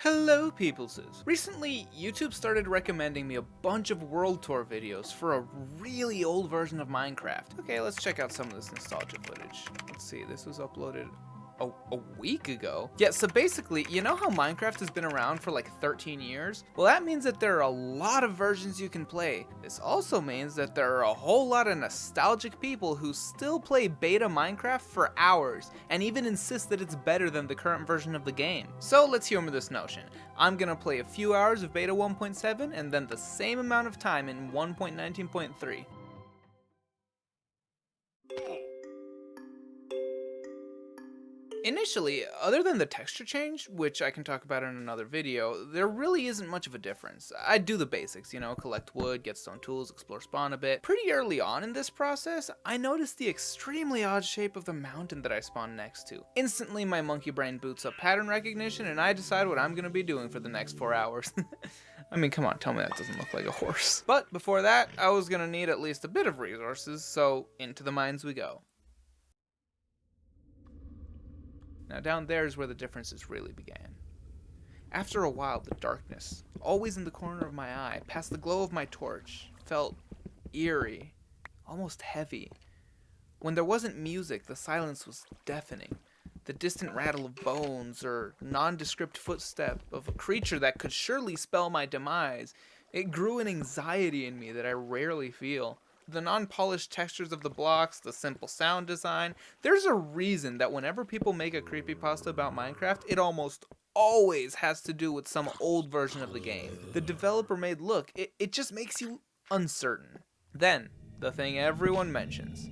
Hello peopleses! Recently, YouTube started recommending me a bunch of World Tour videos for a really old version of Minecraft. Okay, let's check out some of this nostalgia footage. Let's see, this was uploaded a week ago? Yeah, so basically, you know how Minecraft has been around for like 13 years? Well, that means that there are a lot of versions you can play. This also means that there are a whole lot of nostalgic people who still play beta Minecraft for hours, and even insist that it's better than the current version of the game. So let's humor this notion. I'm gonna play a few hours of beta 1.7 and then the same amount of time in 1.19.3. Initially, other than the texture change, which I can talk about in another video, there really isn't much of a difference. I do the basics, you know, collect wood, get stone tools, explore spawn a bit. Pretty early on in this process, I noticed the extremely odd shape of the mountain that I spawned next to. Instantly, my monkey brain boots up pattern recognition and I decide what I'm gonna be doing for the next 4 hours. I mean, come on, tell me that doesn't look like a horse. But before that, I was gonna need at least a bit of resources, so into the mines we go. Now down there is where the differences really began. After a while, the darkness, always in the corner of my eye, past the glow of my torch, felt eerie, almost heavy. When there wasn't music, the silence was deafening. The distant rattle of bones or nondescript footstep of a creature that could surely spell my demise, it grew an anxiety in me that I rarely feel. The non-polished textures of the blocks, the simple sound design. There's a reason that whenever people make a creepypasta about Minecraft, it almost always has to do with some old version of the game. The developer made look, it just makes you uncertain. Then, the thing everyone mentions.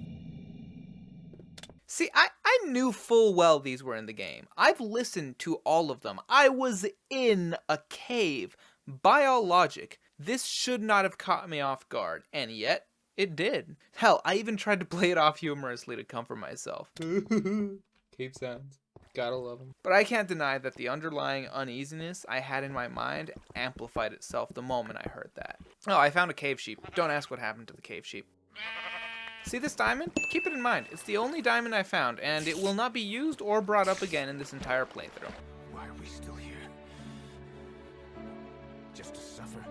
See, I knew full well these were in the game. I've listened to all of them. I was in a cave. By all logic, this should not have caught me off guard, and yet, it did. Hell, I even tried to play it off humorously to comfort myself. Cave sounds. Gotta love them. But I can't deny that the underlying uneasiness I had in my mind amplified itself the moment I heard that. Oh, I found a cave sheep. Don't ask what happened to the cave sheep. See this diamond? Keep it in mind. It's the only diamond I found, and it will not be used or brought up again in this entire playthrough. Why are we still here? Just to suffer?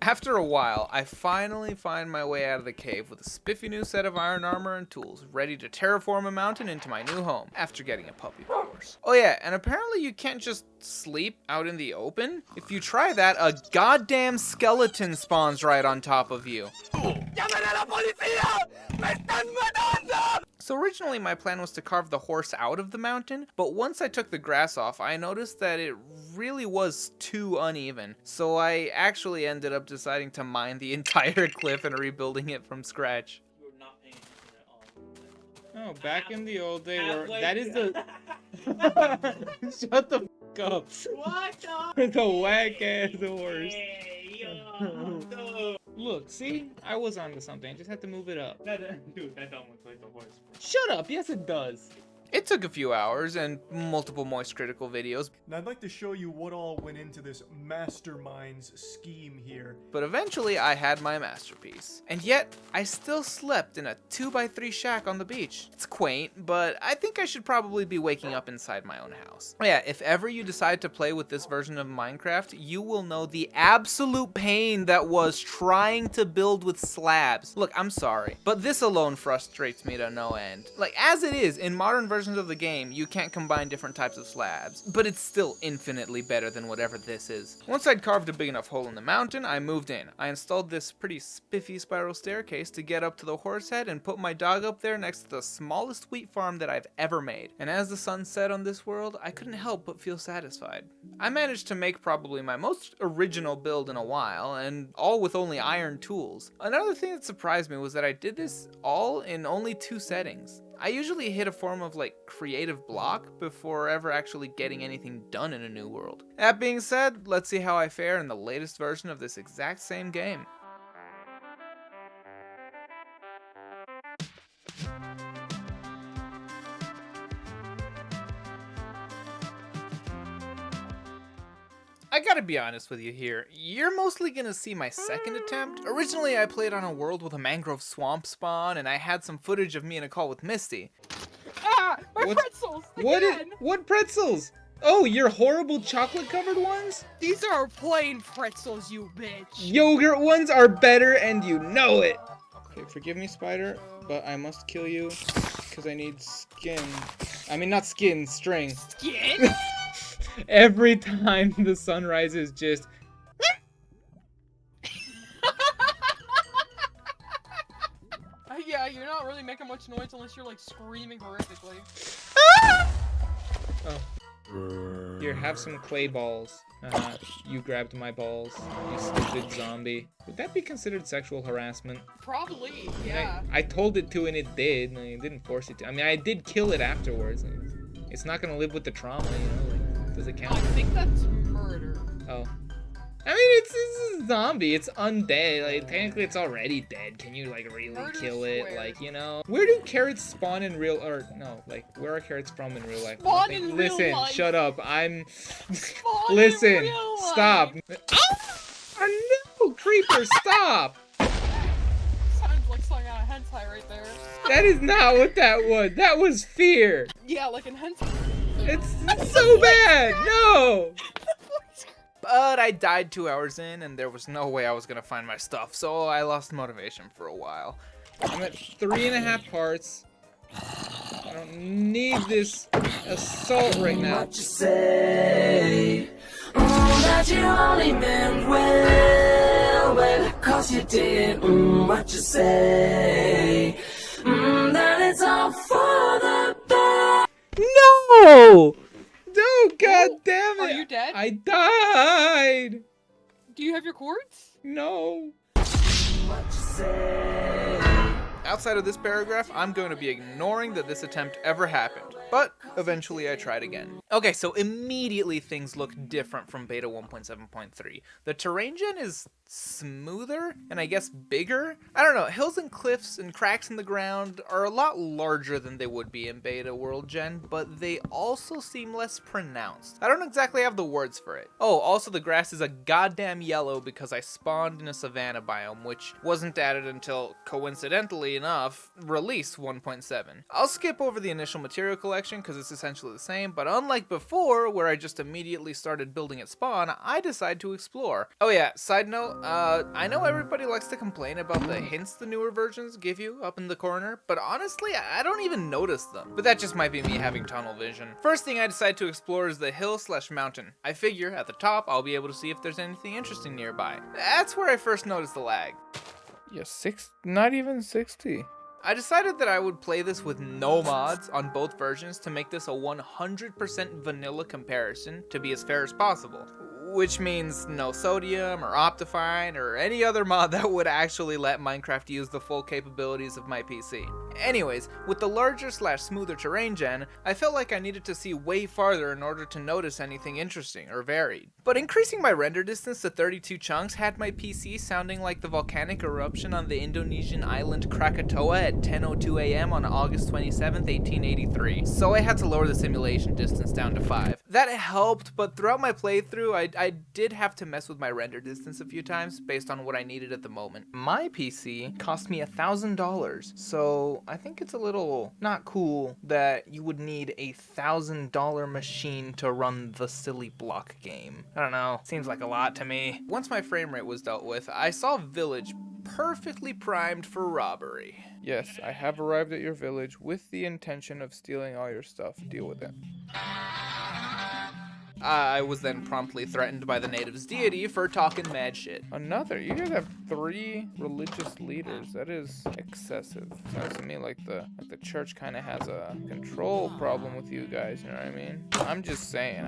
After a while, I finally find my way out of the cave with a spiffy new set of iron armor and tools, ready to terraform a mountain into my new home, after getting a puppy, of course. Oh yeah, and apparently you can't just sleep out in the open. If you try that, a goddamn skeleton spawns right on top of you. So originally my plan was to carve the horse out of the mountain, but once I took the grass off, I noticed that it really was too uneven. So I actually ended up deciding to mine the entire cliff and rebuilding it from scratch. You're not paying attention at all. Oh, back in the old day where Halfway that is the Shut Shut the f up. What It's a whack ass horse. Hey, yo, no. Look, see? I was onto something. I just had to move it up. Dude, that don't look like a horse. Shut up. Yes, it does. It took a few hours and multiple moist critical videos, And I'd like to show you what all went into this mastermind's scheme here. but eventually I had my masterpiece. And yet, I still slept in a 2x3 shack on the beach. It's quaint, but I think I should probably be waking up inside my own house. Yeah, if ever you decide to play with this version of Minecraft, you will know the absolute pain that was trying to build with slabs. Look, I'm sorry, but this alone frustrates me to no end. Like, as it is, in modern versions of the game, you can't combine different types of slabs, but it's still infinitely better than whatever this is. Once I'd carved a big enough hole in the mountain, I moved in. I installed this pretty spiffy spiral staircase to get up to the horse head and put my dog up there next to the smallest wheat farm that I've ever made. And as the sun set on this world, I couldn't help but feel satisfied. I managed to make probably my most original build in a while, and all with only iron tools. Another thing that surprised me was that I did this all in only 2 settings. I usually hit a form of like creative block before ever actually getting anything done in a new world. That being said, let's see how I fare in the latest version of this exact same game. I gotta be honest with you here, you're mostly gonna see my second attempt. Originally I played on a world with a mangrove swamp spawn, and I had some footage of me in a call with Misty. Ah, my pretzels! What Again! what pretzels? Oh, your horrible chocolate-covered ones? These are plain pretzels, you bitch. Yogurt ones are better, and you know it. Okay, forgive me, Spider, but I must kill you because I need skin. I mean, not skin, string. Skin? Every time the sun rises, just... Yeah, you're not really making much noise unless you're like screaming horrifically. Oh. Here, have some clay balls. You grabbed my balls, you stupid zombie. Would that be considered sexual harassment? Probably, yeah. I told it to and it did. I didn't force it to. I mean, I did kill it afterwards. It's not gonna live with the trauma, you know? Like, does it count? I think that's murder. Oh. I mean, it's a zombie. It's undead. Like, technically, it's already dead. Can you, like, really kill it? Square. Like, you know? Where do carrots spawn in real... Or, no, like, where are carrots from in real life? Spawn in real Listen, life. shut up. I'm... Spawn Listen, in real life. stop. Oh, no, creeper, stop. Sounds like something out of hentai right there. That is not what that was. That was fear. Yeah, like in hentai. It's so bad. No. But I died 2 hours in, and there was no way I was gonna find my stuff, so I lost motivation for a while. I'm at 3.5 parts. I don't need this assault right now. What you say? That you only meant well, cause you did. What you say? That it's all for the best. No! No, god damn it! Are you dead? I died! Do you have your cords? No. What you say? Outside of this paragraph, I'm going to be ignoring that this attempt ever happened, but eventually I tried again. Okay, so immediately things look different from beta 1.7.3. The terrain gen is smoother and I guess bigger. I don't know, hills and cliffs and cracks in the ground are a lot larger than they would be in beta world gen, but they also seem less pronounced. I don't exactly have the words for it. Oh, also the grass is a goddamn yellow because I spawned in a savanna biome, which wasn't added until, coincidentally enough, release 1.7. I'll skip over the initial material collection because it's essentially the same, but unlike before, where I just immediately started building at spawn, I decided to explore. Oh yeah, side note, I know everybody likes to complain about the hints the newer versions give you up in the corner, but honestly, I don't even notice them. But that just might be me having tunnel vision. First thing I decide to explore is the hill/mountain. I figure at the top, I'll be able to see if there's anything interesting nearby. That's where I first noticed the lag. Yeah, not even 60. I decided that I would play this with no mods on both versions to make this a 100% vanilla comparison to be as fair as possible. Which means no sodium or Optifine or any other mod that would actually let Minecraft use the full capabilities of my PC. Anyways, with the larger/smoother terrain gen, I felt like I needed to see way farther in order to notice anything interesting or varied. But increasing my render distance to 32 chunks had my PC sounding like the volcanic eruption on the Indonesian island Krakatoa at 10:02 AM on August 27th, 1883. So I had to lower the simulation distance down to 5. That helped, but throughout my playthrough, I did have to mess with my render distance a few times based on what I needed at the moment. My PC cost me $1,000, so I think it's a little not cool that you would need a $1,000 machine to run the silly block game. I don't know, seems like a lot to me. Once my frame rate was dealt with, I saw Village perfectly primed for robbery. Yes, I have arrived at your village with the intention of stealing all your stuff. Deal with it. I was then promptly threatened by the native's deity for talking mad shit. Another? You guys have 3 religious leaders. That is excessive. Sounds to me like the church kind of has a control problem with you guys, you know what I mean? I'm just saying,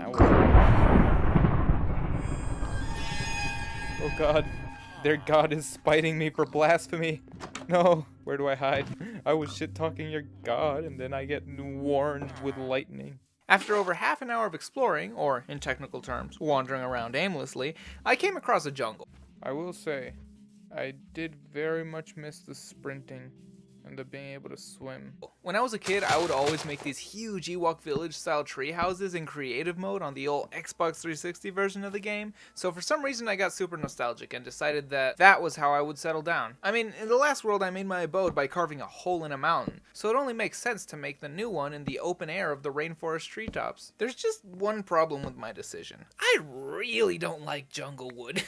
Oh god. Their god is spiting me for blasphemy. No. Where do I hide? I was shit-talking your god, and then I get warned with lightning. After over half an hour of exploring, or in technical terms, wandering around aimlessly, I came across a jungle. I will say, I did very much miss the sprinting end up being able to swim. When I was a kid, I would always make these huge Ewok Village style tree houses in creative mode on the old Xbox 360 version of the game. So for some reason I got super nostalgic and decided that that was how I would settle down. I mean, in the last world I made my abode by carving a hole in a mountain, so it only makes sense to make the new one in the open air of the rainforest treetops. There's just one problem with my decision. I really don't like jungle wood.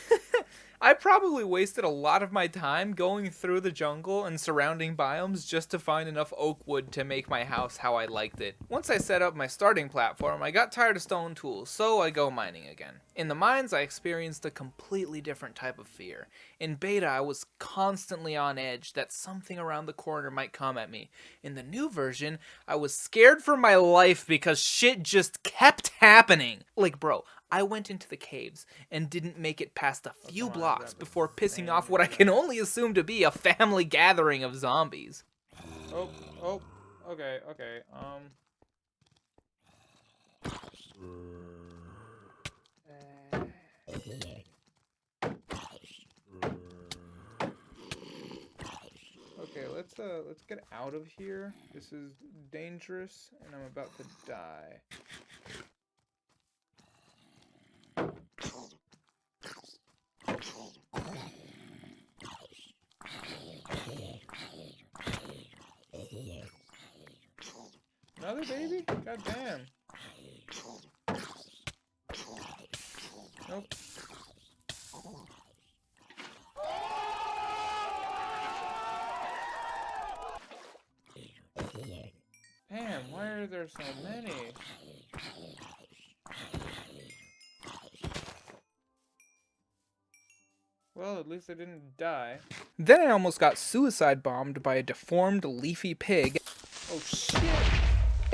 I probably wasted a lot of my time going through the jungle and surrounding biomes just to find enough oak wood to make my house how I liked it. Once I set up my starting platform, I got tired of stone tools, so I go mining again. In the mines, I experienced a completely different type of fear. In beta, I was constantly on edge that something around the corner might come at me. In the new version, I was scared for my life because shit just kept happening. Like, bro, I went into the caves and didn't make it past a few blocks before pissing off what I can only assume to be a family gathering of zombies. Okay. Okay, let's get out of here. This is dangerous, and I'm about to die. Another baby? God damn. Nope. Damn, why are there so many? Well, at least I didn't die. Then I almost got suicide bombed by a deformed leafy pig. Oh shit!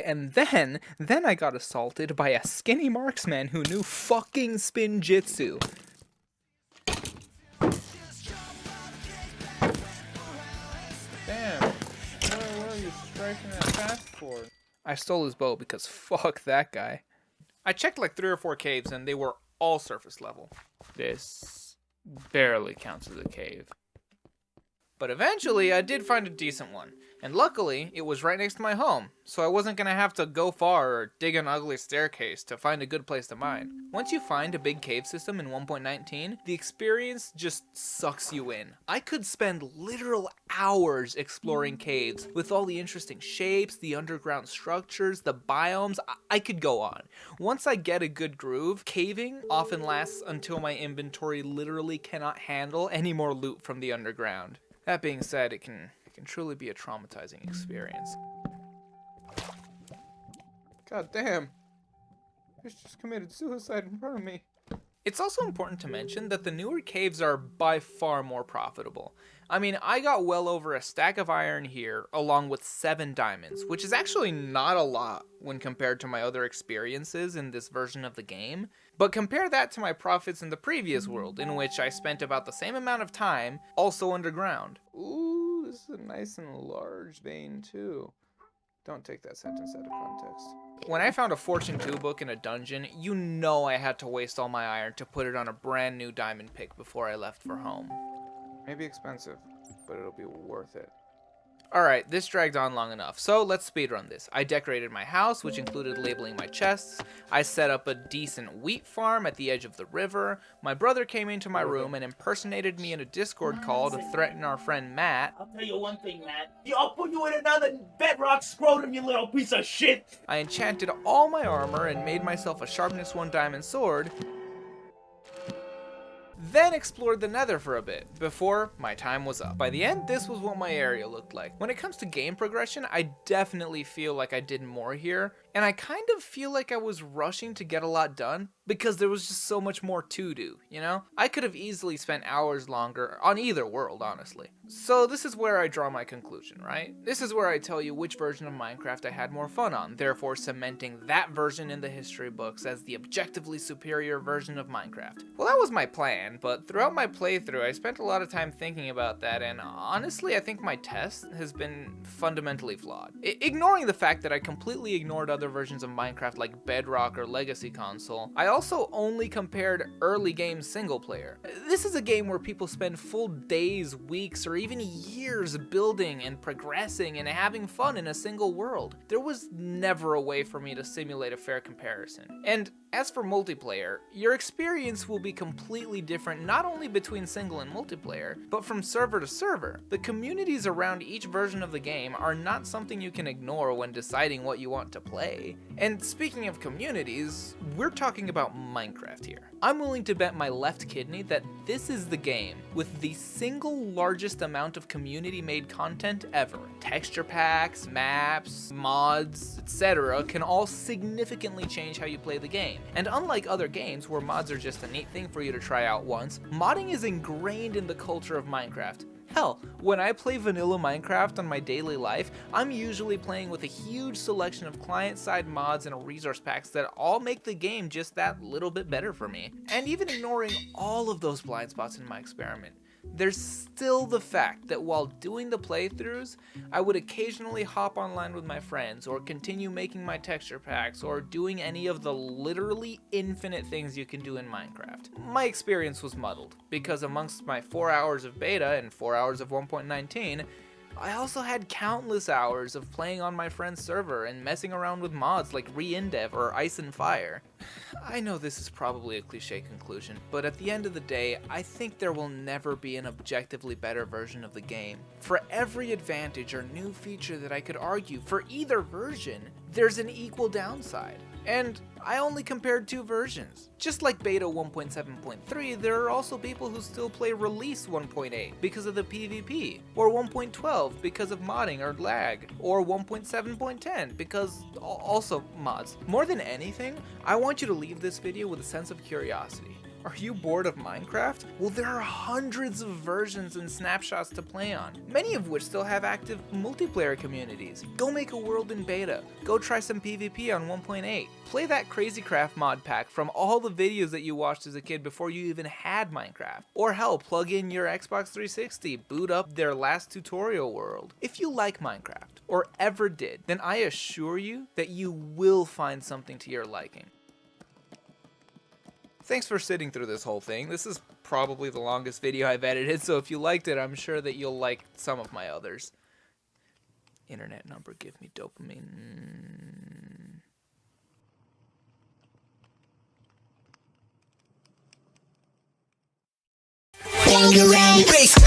And then I got assaulted by a skinny marksman who knew fucking spin jitsu. Damn, what are you striking that fast for? I stole his bow because fuck that guy. I checked like 3 or 4 caves and they were all surface level. This barely counts as a cave. But eventually I did find a decent one. And luckily, it was right next to my home, so I wasn't gonna have to go far or dig an ugly staircase to find a good place to mine. Once you find a big cave system in 1.19, the experience just sucks you in. I could spend literal hours exploring caves with all the interesting shapes, the underground structures, the biomes. I could go on. Once I get a good groove, caving often lasts until my inventory literally cannot handle any more loot from the underground. That being said, it can truly be a traumatizing experience. God damn. Fish just committed suicide in front of me. It's also important to mention that the newer caves are by far more profitable. I mean, I got well over a stack of iron here, along with 7 diamonds, which is actually not a lot when compared to my other experiences in this version of the game. But compare that to my profits in the previous world, in which I spent about the same amount of time, also underground. Ooh, this is a nice and large vein too. Don't take that sentence out of context. When I found a Fortune 2 book in a dungeon, you know I had to waste all my iron to put it on a brand new diamond pick before I left for home. Maybe expensive, but it'll be worth it. Alright, this dragged on long enough, so let's speedrun this. I decorated my house, which included labeling my chests. I set up a decent wheat farm at the edge of the river. My brother came into my room and impersonated me in a Discord call to threaten our friend Matt. I'll tell you one thing, Matt. I'll put you in another bedrock scrotum, you little piece of shit! I enchanted all my armor and made myself a sharpness 1 diamond sword. Then explored the nether for a bit, before my time was up. By the end, this was what my area looked like. When it comes to game progression, I definitely feel like I did more here, and I kind of feel like I was rushing to get a lot done, because there was just so much more to do, you know? I could have easily spent hours longer on either world, honestly. So this is where I draw my conclusion, right? This is where I tell you which version of Minecraft I had more fun on, therefore cementing that version in the history books as the objectively superior version of Minecraft. Well, that was my plan, but throughout my playthrough, I spent a lot of time thinking about that, and honestly, I think my test has been fundamentally flawed. Ignoring the fact that I completely ignored other other versions of Minecraft like Bedrock or Legacy Console, I also only compared early game single player. This is a game where people spend full days, weeks, or even years building and progressing and having fun in a single world. There was never a way for me to simulate a fair comparison. And as for multiplayer, your experience will be completely different not only between single and multiplayer, but from server to server. The communities around each version of the game are not something you can ignore when deciding what you want to play. And speaking of communities, we're talking about Minecraft here. I'm willing to bet my left kidney that this is the game with the single largest amount of community-made content ever. Texture packs, maps, mods, etc. can all significantly change how you play the game. And unlike other games where mods are just a neat thing for you to try out once, modding is ingrained in the culture of Minecraft. Hell, when I play vanilla Minecraft on my daily life, I'm usually playing with a huge selection of client-side mods and resource packs that all make the game just that little bit better for me. And even ignoring all of those blind spots in my experiment, there's still the fact that while doing the playthroughs, I would occasionally hop online with my friends or continue making my texture packs or doing any of the literally infinite things you can do in Minecraft. My experience was muddled because amongst my 4 hours of beta and 4 hours of 1.19, I also had countless hours of playing on my friend's server and messing around with mods like Reindev or Ice and Fire. I know this is probably a cliche conclusion, but at the end of the day, I think there will never be an objectively better version of the game. For every advantage or new feature that I could argue for either version, there's an equal downside. And I only compared 2 versions. Just like beta 1.7.3, there are also people who still play release 1.8 because of the PvP, or 1.12 because of modding or lag, or 1.7.10 because also mods. More than anything, I want you to leave this video with a sense of curiosity. Are you bored of Minecraft? Well, there are hundreds of versions and snapshots to play on, many of which still have active multiplayer communities. Go make a world in beta. Go try some PvP on 1.8. Play that Crazy Craft mod pack from all the videos that you watched as a kid before you even had Minecraft. Or hell, plug in your Xbox 360, boot up their last tutorial world. If you like Minecraft, or ever did, then I assure you that you will find something to your liking. Thanks for sitting through this whole thing. This is probably the longest video I've edited, so if you liked it, I'm sure that you'll like some of my others. Internet number, give me dopamine. Bangarang, bass